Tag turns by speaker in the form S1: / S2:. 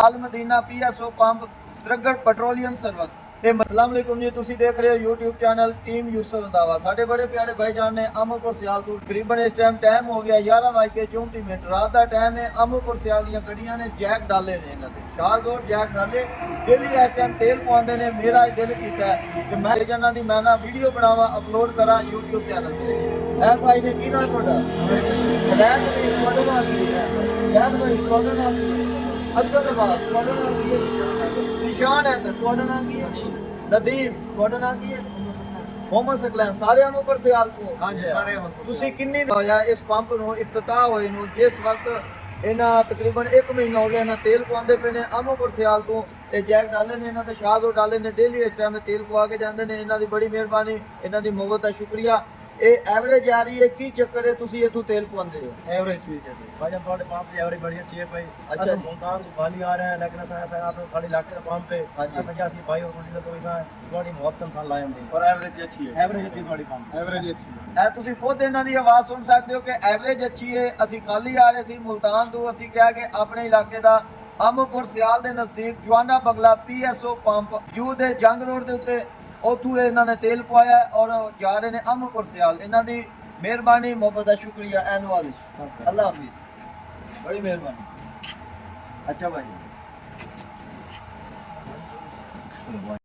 S1: अल Madina PSO pump Targar petroleum service. अस्सलाम वालेकुम जी, तुसी देख रहे हो YouTube channel team Yusuf Randhawa. साडे बड़े प्यारे भाईजान ने अमरपुर सियाल तो तकरीबन इस टाइम हो गया 11:34 रात का टाइम है। अमरपुर सियाल दी गड्डियां ने जैक डाले ने, इन्हां दे शाहजोर जैक डाले डेली इस टाइम तेल पवांदे ने। मेरा दिल कीता है कि मैं भाईजानां दी मैं ना वीडियो बनावा अपलोड करा यूट्यूब चैनल ते। ए भाई ने की नाम ਤੁਹਾਡਾ? ਹਦਾਇਤ ਵੀ ਤੁਹਾਡਾ ਨਾਮ ਕੀ ਹੈ? ਯਾਦ ਭਾਈ ਤੁਹਾਡਾ ਨਾਮ ਕੀ ਹੈ? ਅਸਦਬਾਦ ਤੁਹਾਡਾ ਨਾਮ ਕੀ ਹੈ? ਨਿਸ਼ਾਨ ਹੈ ਤੇ ਤੁਹਾਡਾ ਨਾਮ ਕੀ ਹੈ? ਨਦੀਮ ਤੁਹਾਡਾ ਨਾਮ ਕੀ ਹੈ? मोहम्मद सकलैन। सारे अमरपुर सियाल को? हाँ जी सारे अमरपुर। तुसी किन्नी होया इस पंप ਨੂੰ ਇਫਤਤਾਹ ਹੋਏ ਨੂੰ? ਜਿਸ ਵਕਤ ਇਹਨਾਂ ਤਕਰੀਬਨ 1 ਮਹੀਨਾ ਹੋ ਗਿਆ ਇਹਨਾਂ ਤੇਲ ਪਵਾਉਂਦੇ ਪਏ ਨੇ ਅਮਰਪੁਰ ਸਿਆਲ ਤੋਂ। ਇਹ ਜੈਕ ਡਾਲੇ ਨੇ ਇਹਨਾਂ ਤੇ ਸ਼ਾਹਜ਼ੋ ਡਾਲੇ ਨੇ, ਡੇਲੀ ਇਸ ਟਾਈਮ ਤੇਲ ਪਵਾ ਕੇ ਜਾਂਦੇ ਨੇ। ਇਹਨਾਂ ਦੀ ਬੜੀ ਮਿਹਰਬਾਨੀ, ਇਹਨਾਂ ਦੀ ਮੁਹੱਬਤ ਦਾ ਸ਼ੁਕਰੀਆ। ਇਹ ਐਵਰੇਜ ਆ ਰਹੀ ਹੈ, ਕੀ ਚੱਕਰ ਹੈ ਤੁਸੀਂ ਇਥੋਂ ਤੇਲ ਪਵਾਉਂਦੇ ਹੋ? ਐਵਰੇਜ ਠੀਕ ਹੈ
S2: भाई हम थोड़े पंप की एवरेज बड़ी अच्छी है भाई।
S1: अच्छा
S2: अच्छा मुल्तान तो खाली आ रहे हैं लेकिन ऐसा आप खाली इलाके का पंप पे
S1: हाँ जी।
S2: ऐसा क्या सी भाई और मुझे तो ऐसा थोड़ी मोहब्बत साल लाए हम
S3: और एवरेज अच्छी है।
S2: एवरेज अच्छी थोड़ी पंप
S3: एवरेज अच्छी है।
S1: ਇਹ ਤੁਸੀਂ ਖੁਦ ਇਹਨਾਂ ਦੀ ਆਵਾਜ਼ ਸੁਣ ਸਕਦੇ ਹੋ ਕਿ ਐਵਰੇਜ ਅੱਛੀ ਹੈ। ਅਸੀਂ ਖਾਲੀ ਆ ਰਹੇ ਸੀ ਮੁਲਤਾਨ ਤੋਂ, ਅਸੀਂ ਕਿਹਾ ਕਿ ਆਪਣੇ ਇਲਾਕੇ ਦਾ ਅਮਰਪੁਰ ਸਿਆਲ ਦੇ ਨਜ਼ਦੀਕ ਜਵਾਨਾ ਬੰਗਲਾ PSO ਪੰਪ ਯੂ ਦੇ ਜੰਗ ਰੋਡ ਦੇ ਉੱਤੇ, ਉੱਥੋਂ ਇਹਨਾਂ ਨੇ ਤੇਲ ਪਵਾਇਆ ਔਰ ਜਾ ਰਹੇ ਨੇ ਅਮਰਪੁਰ ਸਿਆਲ। ਇਹਨਾਂ ਦੀ ਮਿਹਰਬਾਨੀ, ਮੁਹੱਬਤ ਦਾ ਸ਼ੁਕਰੀਆ। ਐਨਵਾਲਿਸ਼ ਅੱਲਾਹ ਹਾਫਿਜ਼, बड़ी मेहरबानी। अच्छा भाई।